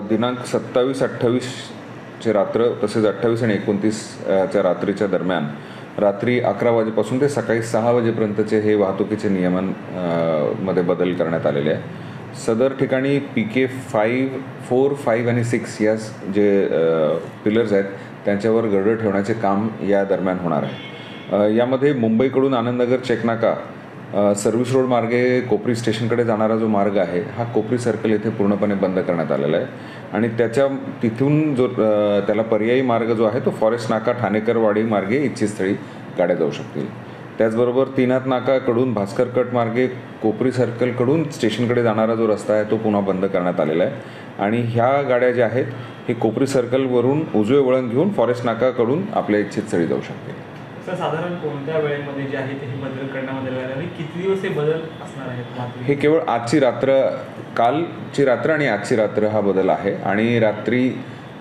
दिनांक 27-28 ची रात्र तसेच 28 आणि 29 च्या रात्रीच्या दरम्यान रात्री 11 वाजेपासून ते सकाळी 6 वाजेपर्यंतचे हे वाहतुकीचे नियमन मध्ये बदल करण्यात आलेले आहे। सदर ठिकाणी PK 4, 5 आणि 6 या जे पिलर्स आहेत त्यांच्यावर गर्डर ठेवण्याचे काम या दरम्यान होणार आहे। यामध्ये मुंबईकडून आनंदनगर चेकनाका सर्व्हिस रोड मार्गे कोपरी स्टेशनकडे जाणारा जो मार्ग आहे हा कोपरी सर्कल येथे पूर्णपणे बंद करण्यात आलेला आहे आणि तिथून जो त्याला पर्यायी मार्ग जो आहे तो फॉरेस्ट नाका ठाणेकरवाडी मार्गे इच्छितस्थळी गाड्या जाऊ शकतील। त्याचबरोबर तीनाथ नाकाकडून भास्कर कट मार्गे कोपरी सर्कलकडून स्टेशनकडे जाणारा जो रस्ता आहे तो पुन्हा बंद करण्यात आलेला आहे आणि ह्या गाड्या ज्या आहेत हे कोपरी सर्कलवरून उजवे वळण घेऊन फॉरेस्ट नाकाकडून आपल्या इच्छितस्थळी जाऊ शकतील। सर साधारण कोणत्या वेळेमध्ये जे आहे ते बदल करण्यामध्ये लागले आणि किती दिवस हे बदल असणार आहेत? हे केवळ आजची रात्र, कालची रात्र आणि आजची रात्र हा बदल आहे आणि रात्री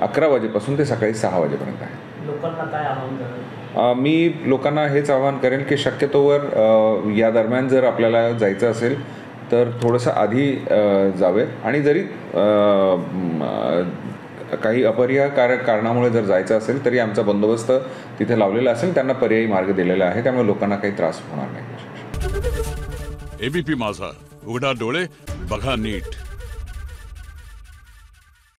11 वाजेपासून ते सकाळी 6 वाजेपर्यंत आहे। लोकांना काय आवाहन कराल? मी लोकांना हेच आवाहन करेन की शक्यतोवर या दरम्यान जर आपल्याला जायचं असेल तर थोडंसं आधी जावेत आणि जरी काही अपरिहार्य कारणामुळे जर जायचं असेल तरी आमचा बंदोबस्त तिथे लावलेला असेल, त्यांना पर्यायी मार्ग दिलेला आहे, त्यामुळे लोकांना काही त्रास होणार नाही। ABP माझा, उघडा डोळे बघा नीट।